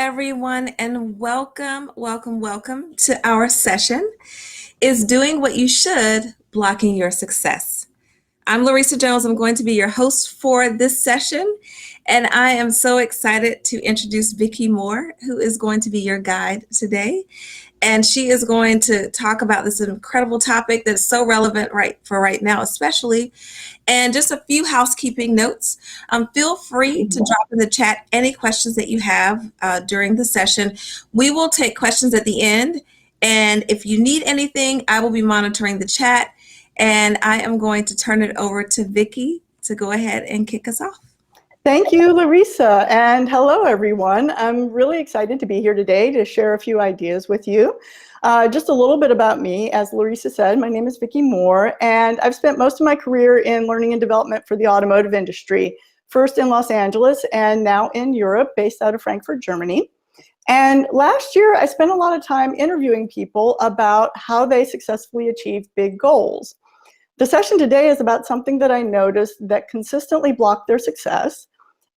everyone, and welcome to our session. Is Doing What You Should Blocking Your Success? I'm Larissa Jones. I'm going to be your host for this session, and I am so excited to introduce Vicki Moore, who is going to be your guide today. And she is going to talk about this incredible topic that's so relevant right now, especially. And just a few housekeeping notes. Feel free to drop in the chat any questions that you have during the session. We will take questions at the end. And if you need anything, I will be monitoring the chat. And I am going to turn it over to Vicki to go ahead and kick us off. Thank you, Larissa, and hello, everyone. I'm really excited to be here today to share a few ideas with you. Just a little bit about me. As Larissa said, my name is Vicki Moore, and I've spent most of my career in learning and development for the automotive industry, first in Los Angeles and now in Europe, based out of Frankfurt, Germany. And last year, I spent a lot of time interviewing people about how they successfully achieve big goals. The session today is about something that I noticed that consistently blocked their success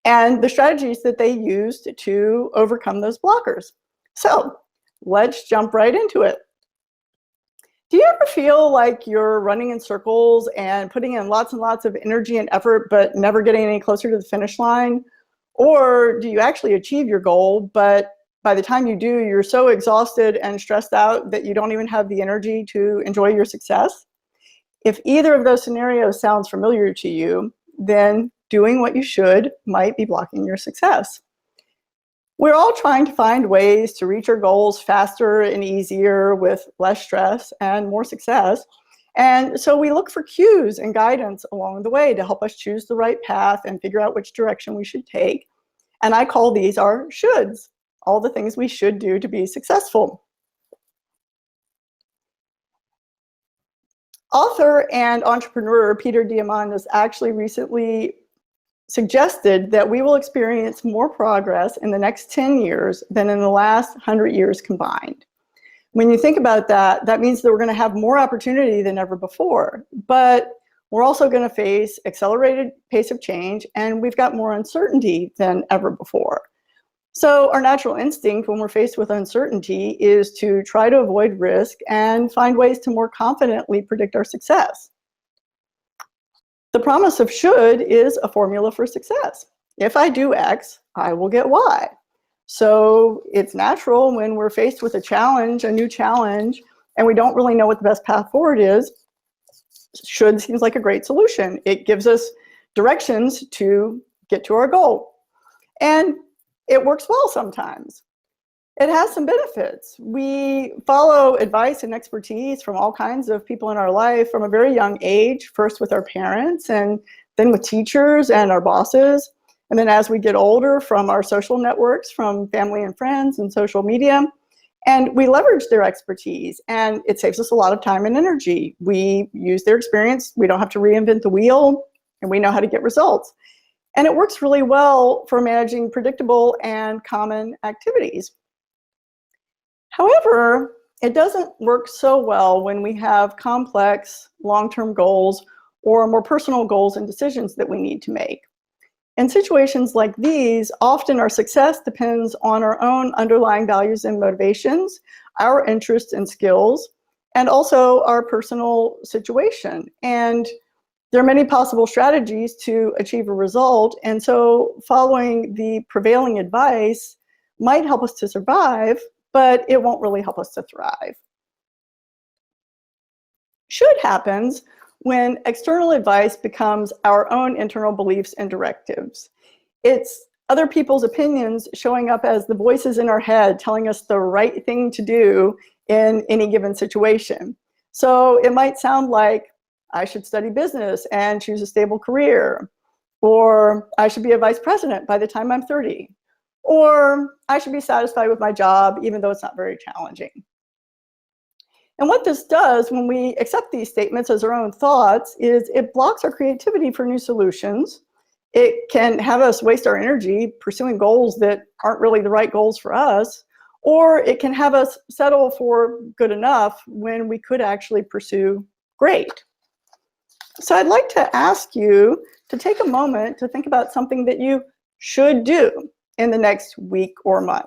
and the strategies that they used to overcome those blockers. So let's jump right into it. Do you ever feel like you're running in circles and putting in lots and lots of energy and effort, but never getting any closer to the finish line? Or do you actually achieve your goal, but by the time you do, you're so exhausted and stressed out that you don't even have the energy to enjoy your success? If either of those scenarios sounds familiar to you, then doing what you should might be blocking your success. We're all trying to find ways to reach our goals faster and easier with less stress and more success. And so we look for cues and guidance along the way to help us choose the right path and figure out which direction we should take. And I call these our shoulds, all the things we should do to be successful. Author and entrepreneur Peter Diamandis actually recently suggested that we will experience more progress in the next 10 years than in the last 100 years combined. When you think about that, that means that we're going to have more opportunity than ever before, but we're also going to face accelerated pace of change, and we've got more uncertainty than ever before. So our natural instinct when we're faced with uncertainty is to try to avoid risk and find ways to more confidently predict our success. The promise of should is a formula for success. If I do X, I will get Y. So it's natural when we're faced with a challenge, a new challenge, and we don't really know what the best path forward is, should seems like a great solution. It gives us directions to get to our goal. And it works well sometimes. It has some benefits. We follow advice and expertise from all kinds of people in our life from a very young age, first with our parents and then with teachers and our bosses. And then as we get older, from our social networks, from family and friends and social media. And we leverage their expertise, and it saves us a lot of time and energy. We use their experience. We don't have to reinvent the wheel, and we know how to get results. And it works really well for managing predictable and common activities. However, it doesn't work so well when we have complex long-term goals or more personal goals and decisions that we need to make. In situations like these, often our success depends on our own underlying values and motivations, our interests and skills, and also our personal situation. And there are many possible strategies to achieve a result, and so following the prevailing advice might help us to survive, but it won't really help us to thrive. Should happens when external advice becomes our own internal beliefs and directives. It's other people's opinions showing up as the voices in our head telling us the right thing to do in any given situation. So it might sound like, I should study business and choose a stable career, or I should be a vice president by the time I'm 30, or I should be satisfied with my job even though it's not very challenging. And what this does when we accept these statements as our own thoughts is it blocks our creativity for new solutions. It can have us waste our energy pursuing goals that aren't really the right goals for us, or it can have us settle for good enough when we could actually pursue great. So I'd like to ask you to take a moment to think about something that you should do in the next week or month.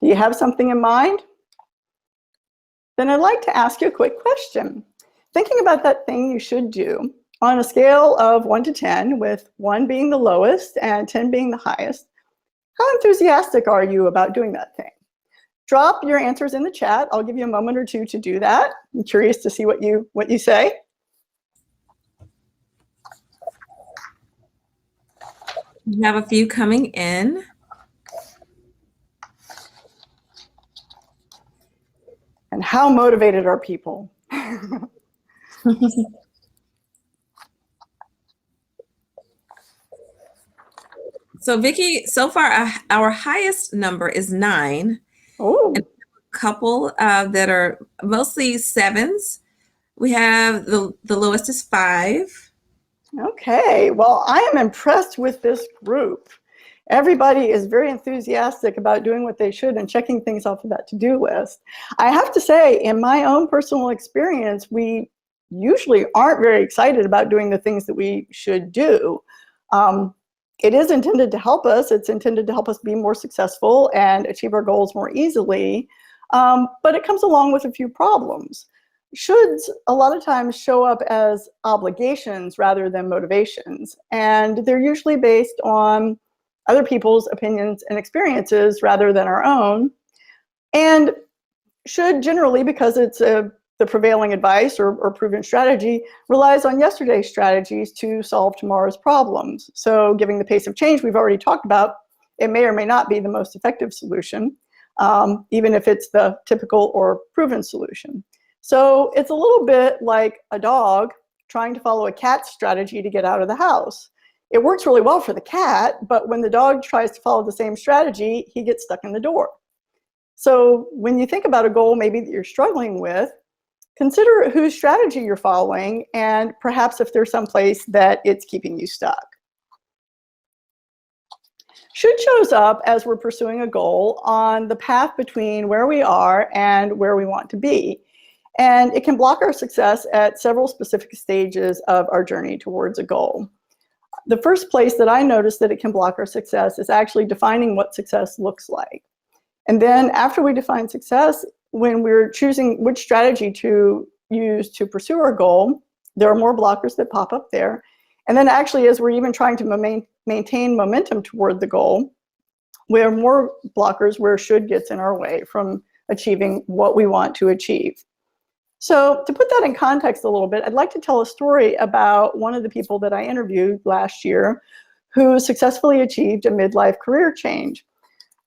Do you have something in mind? Then I'd like to ask you a quick question. Thinking about that thing you should do, on a scale of 1 to 10, with 1 being the lowest and 10 being the highest, how enthusiastic are you about doing that thing? Drop your answers in the chat. I'll give you a moment or two to do that. I'm curious to see what you say. We have a few coming in. And how motivated are people? So Vicki, so far our highest number is 9. Oh. And a couple that are mostly 7s. We have the lowest is 5. Okay, well, I am impressed with this group. Everybody is very enthusiastic about doing what they should and checking things off of that to-do list. I have to say, in my own personal experience, we usually aren't very excited about doing the things that we should do. It is intended to help us. It's intended to help us be more successful and achieve our goals more easily. But it comes along with a few problems. Shoulds a lot of times show up as obligations rather than motivations. And they're usually based on other people's opinions and experiences rather than our own. And should generally, because it's the prevailing advice or proven strategy, relies on yesterday's strategies to solve tomorrow's problems. So given the pace of change we've already talked about, it may or may not be the most effective solution, even if it's the typical or proven solution. So it's a little bit like a dog trying to follow a cat's strategy to get out of the house. It works really well for the cat, but when the dog tries to follow the same strategy, he gets stuck in the door. So when you think about a goal maybe that you're struggling with, consider whose strategy you're following and perhaps if there's some place that it's keeping you stuck. Should shows up as we're pursuing a goal on the path between where we are and where we want to be. And it can block our success at several specific stages of our journey towards a goal. The first place that I noticed that it can block our success is actually defining what success looks like. And then after we define success, when we're choosing which strategy to use to pursue our goal, there are more blockers that pop up there. And then actually, as we're even trying to maintain momentum toward the goal, we have more blockers where should gets in our way from achieving what we want to achieve. So to put that in context a little bit, I'd like to tell a story about one of the people that I interviewed last year who successfully achieved a midlife career change.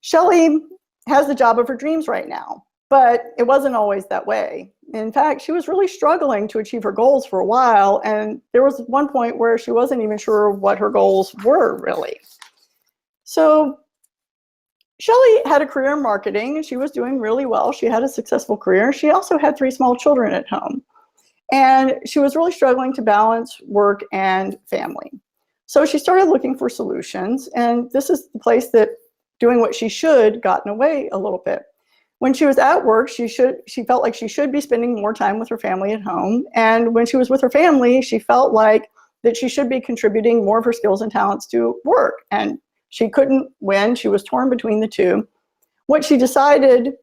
Shelley has the job of her dreams right now, but it wasn't always that way. In fact, she was really struggling to achieve her goals for a while, and there was one point where she wasn't even sure what her goals were really. So Shelley had a career in marketing and she was doing really well. She had a successful career. She also had 3 small children at home. And she was really struggling to balance work and family. So she started looking for solutions. And this is the place that doing what she should got in the way a little bit. When she was at work, she felt like she should be spending more time with her family at home. And when she was with her family, she felt like that she should be contributing more of her skills and talents to work. And she couldn't win. She was torn between the two. What she decided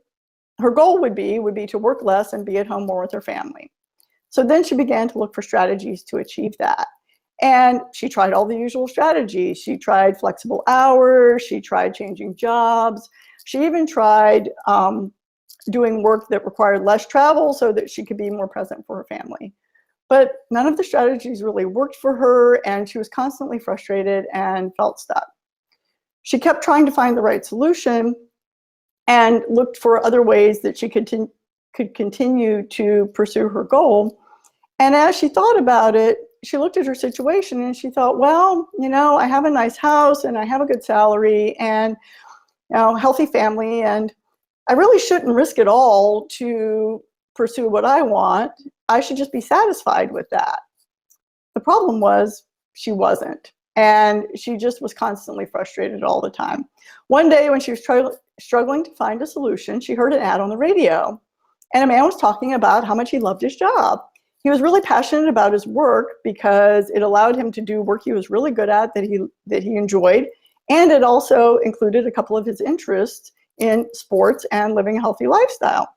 her goal would be to work less and be at home more with her family. So then she began to look for strategies to achieve that. And she tried all the usual strategies. She tried flexible hours. She tried changing jobs. She even tried doing work that required less travel so that she could be more present for her family. But none of the strategies really worked for her, and she was constantly frustrated and felt stuck. She kept trying to find the right solution and looked for other ways that she could continue to pursue her goal. And as she thought about it, she looked at her situation and she thought, well, I have a nice house and I have a good salary and healthy family, and I really shouldn't risk it all to pursue what I want. I should just be satisfied with that. The problem was she wasn't. And she just was constantly frustrated all the time. One day when she was struggling to find a solution, she heard an ad on the radio. And a man was talking about how much he loved his job. He was really passionate about his work because it allowed him to do work he was really good at, that he enjoyed. And it also included a couple of his interests in sports and living a healthy lifestyle.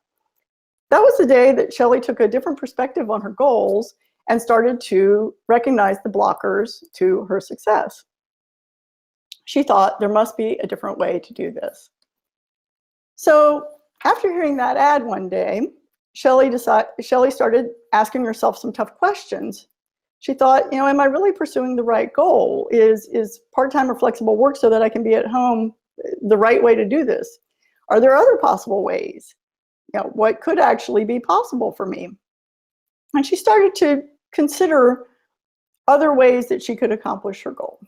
That was the day that Shelley took a different perspective on her goals and started to recognize the blockers to her success. She thought there must be a different way to do this. So after hearing that ad one day, Shelley started asking herself some tough questions. She thought, am I really pursuing the right goal? Is part-time or flexible work so that I can be at home the right way to do this? Are there other possible ways? What could actually be possible for me? And she started to consider other ways that she could accomplish her goal.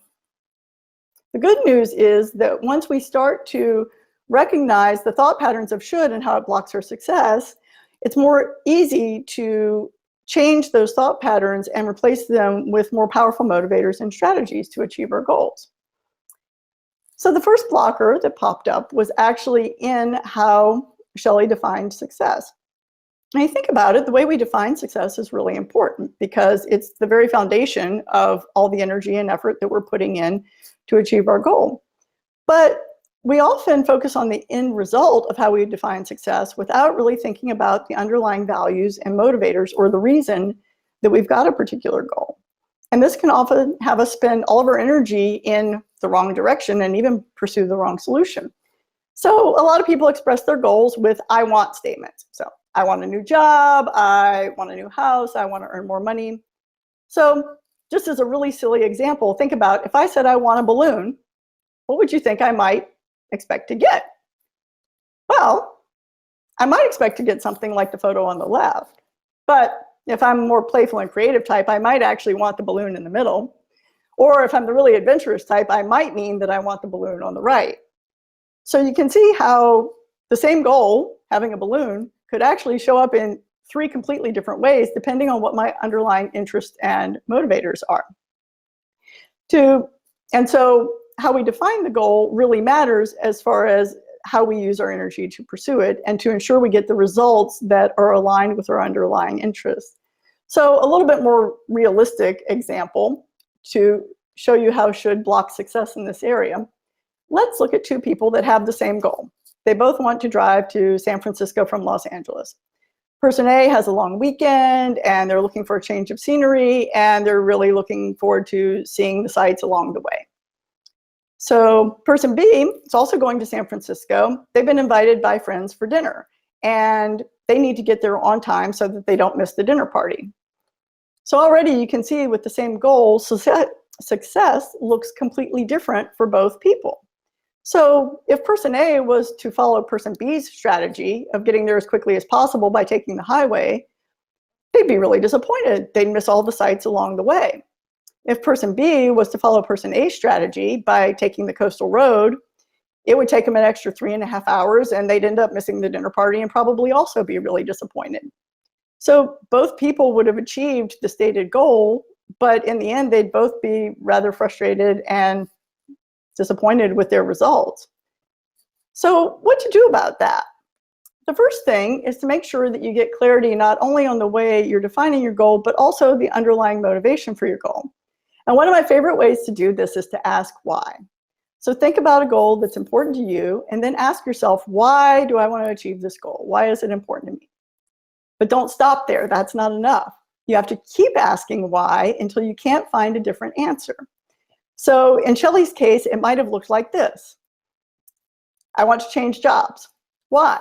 The good news is that once we start to recognize the thought patterns of should and how it blocks our success, it's more easy to change those thought patterns and replace them with more powerful motivators and strategies to achieve our goals. So the first blocker that popped up was actually in how Shelley defined success. And you think about it, the way we define success is really important because it's the very foundation of all the energy and effort that we're putting in to achieve our goal. But we often focus on the end result of how we define success without really thinking about the underlying values and motivators or the reason that we've got a particular goal. And this can often have us spend all of our energy in the wrong direction and even pursue the wrong solution. So a lot of people express their goals with I want statements. So I want a new job, I want a new house, I want to earn more money. So just as a really silly example, think about if I said I want a balloon, what would you think I might expect to get? Well, I might expect to get something like the photo on the left. But if I'm a more playful and creative type, I might actually want the balloon in the middle. Or if I'm the really adventurous type, I might mean that I want the balloon on the right. So you can see how the same goal, having a balloon, could actually show up in 3 completely different ways depending on what my underlying interests and motivators are. And so how we define the goal really matters as far as how we use our energy to pursue it and to ensure we get the results that are aligned with our underlying interests. So a little bit more realistic example to show you how should block success in this area. Let's look at 2 people that have the same goal. They both want to drive to San Francisco from Los Angeles. Person A has a long weekend and they're looking for a change of scenery and they're really looking forward to seeing the sights along the way. So person B is also going to San Francisco. They've been invited by friends for dinner and they need to get there on time so that they don't miss the dinner party. So already you can see with the same goal, success looks completely different for both people. So if person A was to follow person B's strategy of getting there as quickly as possible by taking the highway, they'd be really disappointed. They'd miss all the sights along the way. If person B was to follow person A's strategy by taking the coastal road, it would take them an extra 3.5 hours and they'd end up missing the dinner party and probably also be really disappointed. So both people would have achieved the stated goal, but in the end, they'd both be rather frustrated and disappointed with their results. So what to do about that? The first thing is to make sure that you get clarity not only on the way you're defining your goal, but also the underlying motivation for your goal. And one of my favorite ways to do this is to ask why. So think about a goal that's important to you and then ask yourself, why do I want to achieve this goal? Why is it important to me? But don't stop there. That's not enough. You have to keep asking why until you can't find a different answer. So in Shelley's case, it might have looked like this. I want to change jobs. Why?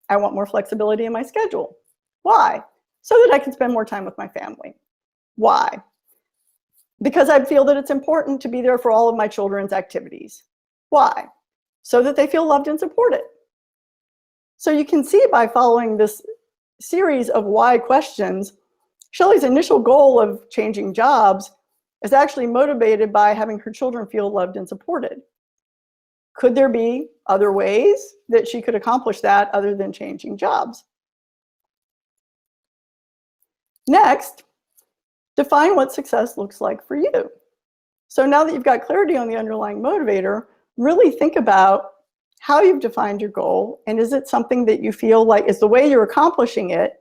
I want more flexibility in my schedule. Why? So that I can spend more time with my family. Why? Because I feel that it's important to be there for all of my children's activities. Why? So that they feel loved and supported. So you can see by following this series of why questions, Shelley's initial goal of changing jobs is actually motivated by having her children feel loved and supported. Could there be other ways that she could accomplish that other than changing jobs? Next, define what success looks like for you. So now that you've got clarity on the underlying motivator, really think about how you've defined your goal, and is it something that you feel like is the way you're accomplishing it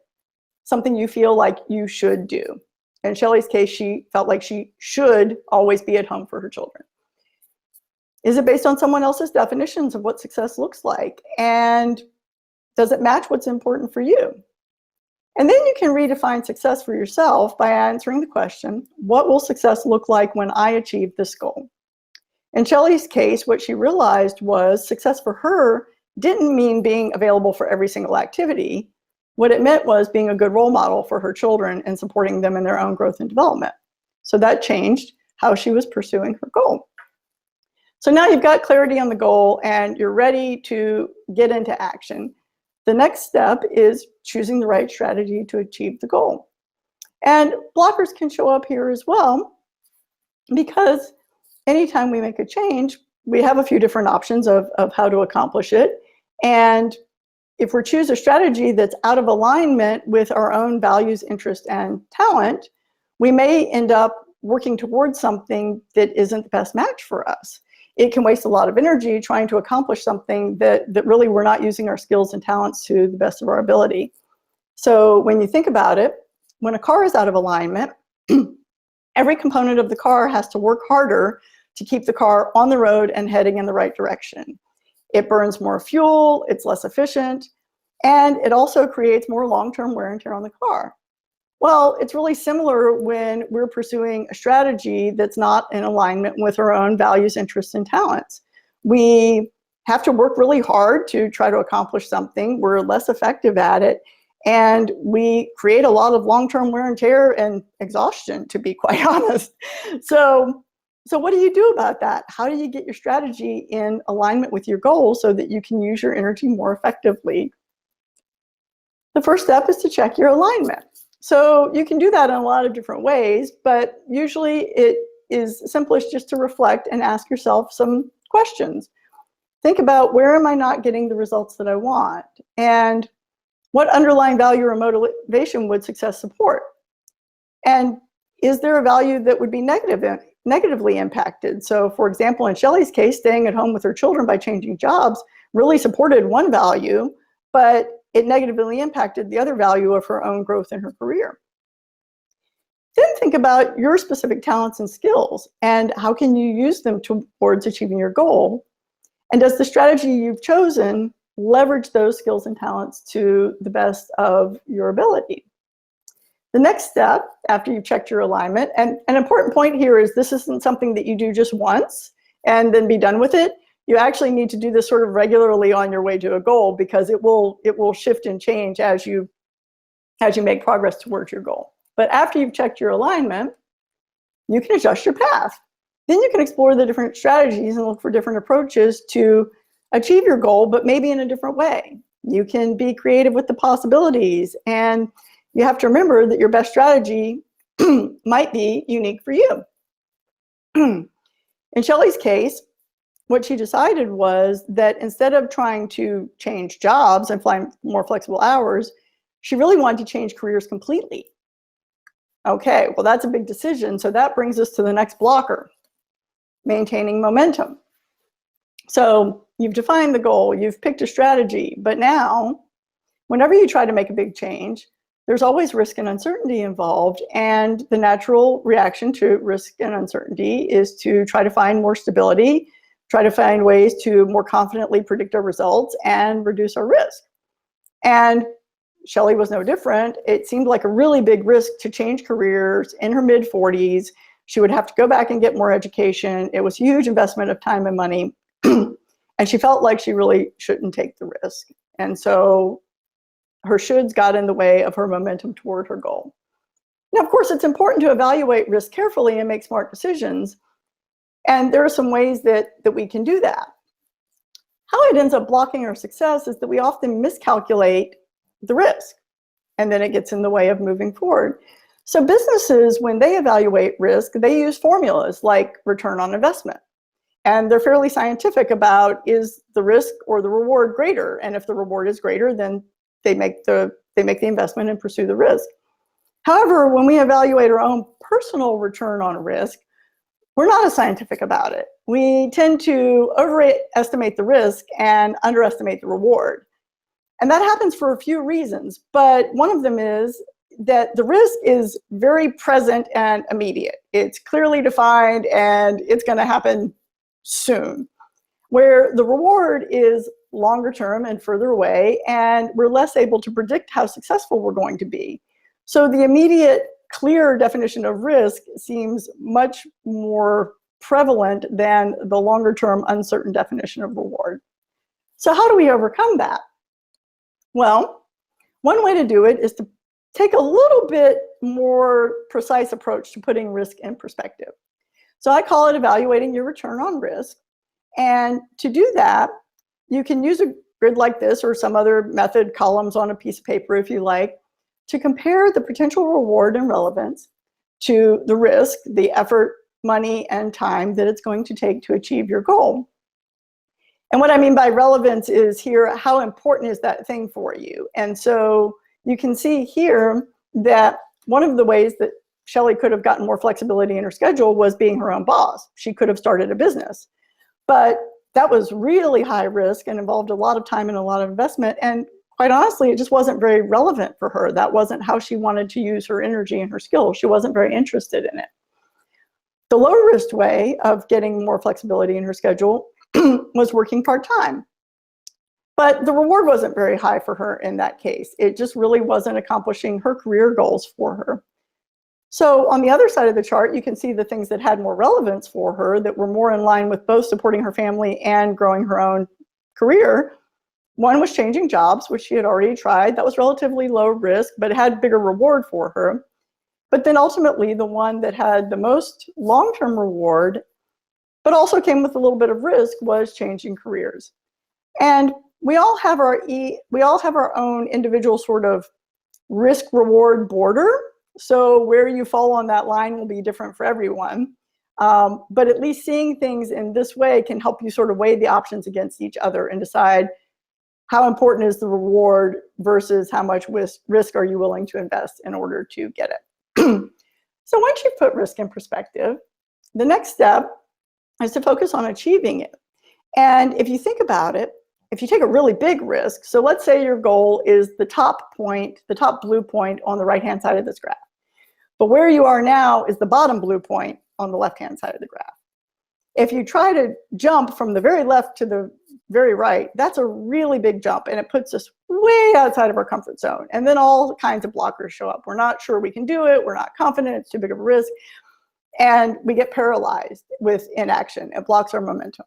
something you feel like you should do? In Shelley's case, she felt like she should always be at home for her children. Is it based on someone else's definitions of what success looks like? And does it match what's important for you? And then you can redefine success for yourself by answering the question, what will success look like when I achieve this goal? In Shelley's case, what she realized was success for her didn't mean being available for every single activity. What it meant was being a good role model for her children and supporting them in their own growth and development. So that changed how she was pursuing her goal. So now you've got clarity on the goal and you're ready to get into action. The next step is choosing the right strategy to achieve the goal. And blockers can show up here as well, because anytime we make a change, we have a few different options of how to accomplish it. And if we choose a strategy that's out of alignment with our own values, interest, and talent, we may end up working towards something that isn't the best match for us. It can waste a lot of energy trying to accomplish something that really we're not using our skills and talents to the best of our ability. So when you think about it, when a car is out of alignment, every component of the car has to work harder to keep the car on the road and heading in the right direction. It burns more fuel, it's less efficient, and it also creates more long-term wear and tear on the car. Well, it's really similar when we're pursuing a strategy that's not in alignment with our own values, interests, and talents. We have to work really hard to try to accomplish something. We're less effective at it, and we create a lot of long-term wear and tear and exhaustion, to be quite honest. So what do you do about that? How do you get your strategy in alignment with your goals so that you can use your energy more effectively? The first step is to check your alignment. So you can do that in a lot of different ways, but usually it is simplest just to reflect and ask yourself some questions. Think about, where am I not getting the results that I want? And what underlying value or motivation would success support? And is there a value that would be negatively impacted? So for example, in Shelley's case, staying at home with her children by changing jobs really supported one value, but it negatively impacted the other value of her own growth in her career. Then think about your specific talents and skills and how can you use them towards achieving your goal? And does the strategy you've chosen leverage those skills and talents to the best of your ability? The next step, after you've checked your alignment, and an important point here is this isn't something that you do just once and then be done with it. You actually need to do this sort of regularly on your way to a goal, because it will shift and change as you make progress towards your goal. But after you've checked your alignment, you can adjust your path. Then you can explore the different strategies and look for different approaches to achieve your goal, but maybe in a different way. You can be creative with the possibilities, and you have to remember that your best strategy might be unique for you. In Shelley's case, what she decided was that instead of trying to change jobs and find more flexible hours, she really wanted to change careers completely. Okay, well, that's a big decision. So that brings us to the next blocker, maintaining momentum. So you've defined the goal, you've picked a strategy, but now, whenever you try to make a big change, there's always risk and uncertainty involved, and the natural reaction to risk and uncertainty is to try to find more stability, try to find ways to more confidently predict our results and reduce our risk. And Shelley was no different. It seemed like a really big risk to change careers in her mid-40s. She would have to go back and get more education. It was a huge investment of time and money. And she felt like she really shouldn't take the risk. And so her shoulds got in the way of her momentum toward her goal. Now, of course, it's important to evaluate risk carefully and make smart decisions. And there are some ways that we can do that. How it ends up blocking our success is that we often miscalculate the risk, and then it gets in the way of moving forward. So businesses, when they evaluate risk, they use formulas like return on investment. And they're fairly scientific about, is the risk or the reward greater? And if the reward is greater, then they make the investment and pursue the risk. However, when we evaluate our own personal return on risk, we're not as scientific about it. We tend to overestimate the risk and underestimate the reward. And that happens for a few reasons, but one of them is that the risk is very present and immediate. It's clearly defined and it's going to happen soon, where the reward is longer term and further away, and we're less able to predict how successful we're going to be. So the immediate, clear definition of risk seems much more prevalent than the longer term, uncertain definition of reward. So how do we overcome that? Well, one way to do it is to take a little bit more precise approach to putting risk in perspective. So I call it evaluating your return on risk. And to do that, you can use a grid like this or some other method, columns on a piece of paper if you like, to compare the potential reward and relevance to the risk, the effort, money, and time that it's going to take to achieve your goal. And what I mean by relevance is here, how important is that thing for you? And so you can see here that one of the ways that Shelley could have gotten more flexibility in her schedule was being her own boss. She could have started a business. But that was really high risk and involved a lot of time and a lot of investment. And quite honestly, it just wasn't very relevant for her. That wasn't how she wanted to use her energy and her skills. She wasn't very interested in it. The low risk way of getting more flexibility in her schedule was working part-time. But the reward wasn't very high for her in that case. It just really wasn't accomplishing her career goals for her. So on the other side of the chart, you can see the things that had more relevance for her, that were more in line with both supporting her family and growing her own career. One was changing jobs, which she had already tried. That was relatively low risk, but it had bigger reward for her. But then ultimately, the one that had the most long-term reward, but also came with a little bit of risk, was changing careers. And we all have our own individual sort of risk-reward border. So where you fall on that line will be different for everyone. But at least seeing things in this way can help you sort of weigh the options against each other and decide how important is the reward versus how much risk are you willing to invest in order to get it. So once you've put risk in perspective, the next step is to focus on achieving it. And if you think about it, if you take a really big risk, so let's say your goal is the top point, the top blue point on the right-hand side of this graph. But where you are now is the bottom blue point on the left-hand side of the graph. If you try to jump from the very left to the very right, that's a really big jump, and it puts us way outside of our comfort zone. And then all kinds of blockers show up. We're not sure we can do it. We're not confident. It's too big of a risk. And we get paralyzed with inaction. It blocks our momentum.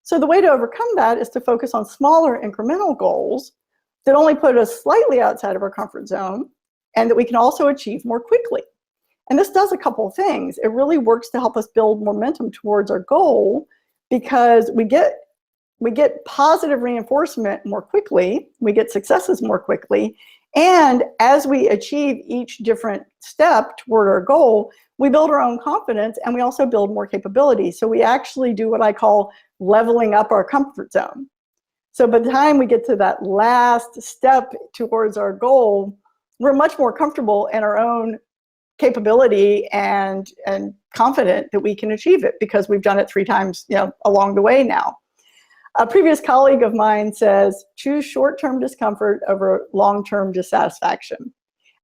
So the way to overcome that is to focus on smaller incremental goals that only put us slightly outside of our comfort zone and that we can also achieve more quickly. And this does a couple of things. It really works to help us build momentum towards our goal because we get positive reinforcement more quickly, we get successes more quickly, and as we achieve each different step toward our goal, we build our own confidence and we also build more capability. So we actually do what I call leveling up our comfort zone. So by the time we get to that last step towards our goal, we're much more comfortable in our own capability and confident that we can achieve it because we've done it 3 times, along the way now. A previous colleague of mine says, choose short-term discomfort over long-term dissatisfaction.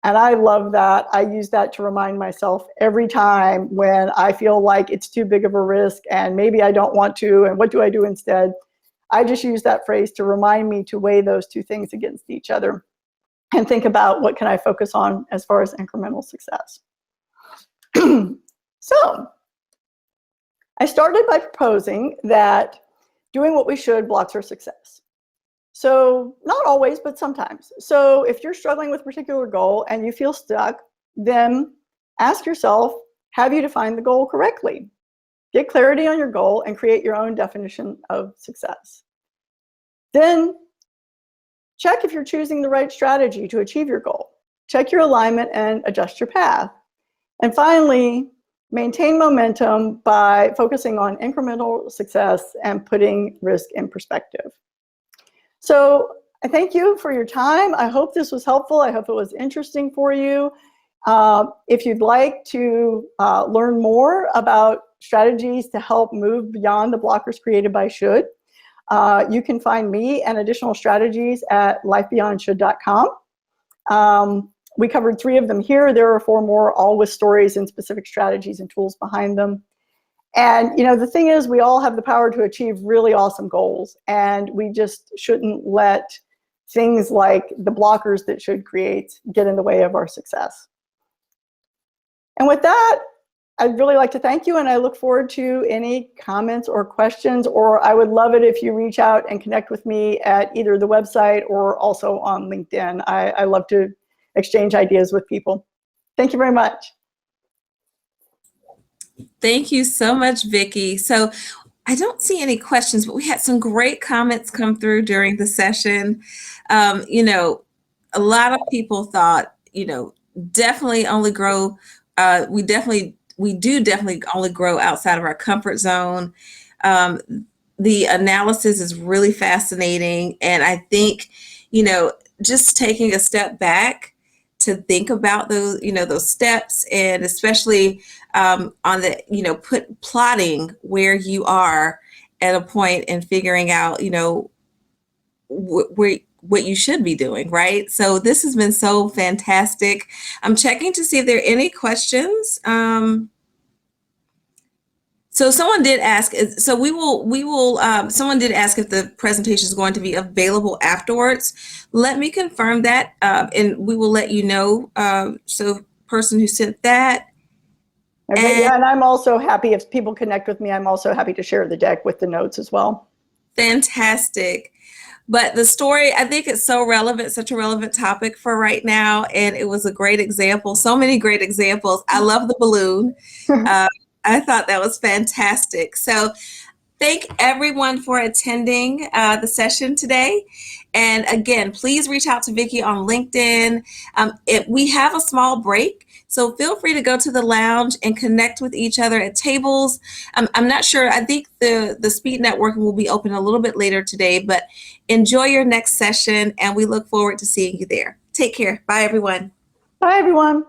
And I love that. I use that to remind myself every time when I feel like it's too big of a risk and maybe I don't want to, and what do I do instead? I just use that phrase to remind me to weigh those 2 things against each other and think about what can I focus on as far as incremental success. So I started by proposing that doing what we should blocks our success. So not always, but sometimes. So if you're struggling with a particular goal and you feel stuck, then ask yourself, have you defined the goal correctly? Get clarity on your goal and create your own definition of success. Then check if you're choosing the right strategy to achieve your goal. Check your alignment and adjust your path. And finally, maintain momentum by focusing on incremental success and putting risk in perspective. So I thank you for your time. I hope this was helpful. I hope it was interesting for you. If you'd like to learn more about strategies to help move beyond the blockers created by should, you can find me and additional strategies at lifebeyondshould.com. We covered 3 of them here. There are 4 more, all with stories and specific strategies and tools behind them. And, the thing is, we all have the power to achieve really awesome goals, and we just shouldn't let things like the blockers that should create get in the way of our success. And with that, I'd really like to thank you, and I look forward to any comments or questions, or I would love it if you reach out and connect with me at either the website or also on LinkedIn. I love to exchange ideas with people. Thank you very much. Thank you so much, Vicki. So I don't see any questions, but we had some great comments come through during the session. A lot of people thought, definitely only grow. We do definitely only grow outside of our comfort zone. The analysis is really fascinating. And I think, just taking a step back to think about those steps, and especially on the, plotting where you are at a point and figuring out, what you should be doing, right? So this has been so fantastic. I'm checking to see if there are any questions. So someone did ask, someone did ask if the presentation is going to be available afterwards. Let me confirm that, and we will let you know. So person who sent that. Okay, yeah, and I'm also happy if people connect with me, I'm also happy to share the deck with the notes as well. Fantastic. But the story, I think it's so relevant, such a relevant topic for right now. And it was a great example, so many great examples. I love the balloon. I thought that was fantastic. So thank everyone for attending the session today. And again, please reach out to Vicki on LinkedIn. We have a small break, so feel free to go to the lounge and connect with each other at tables. I'm not sure. I think the speed networking will be open a little bit later today, but enjoy your next session, and we look forward to seeing you there. Take care. Bye, everyone. Bye, everyone.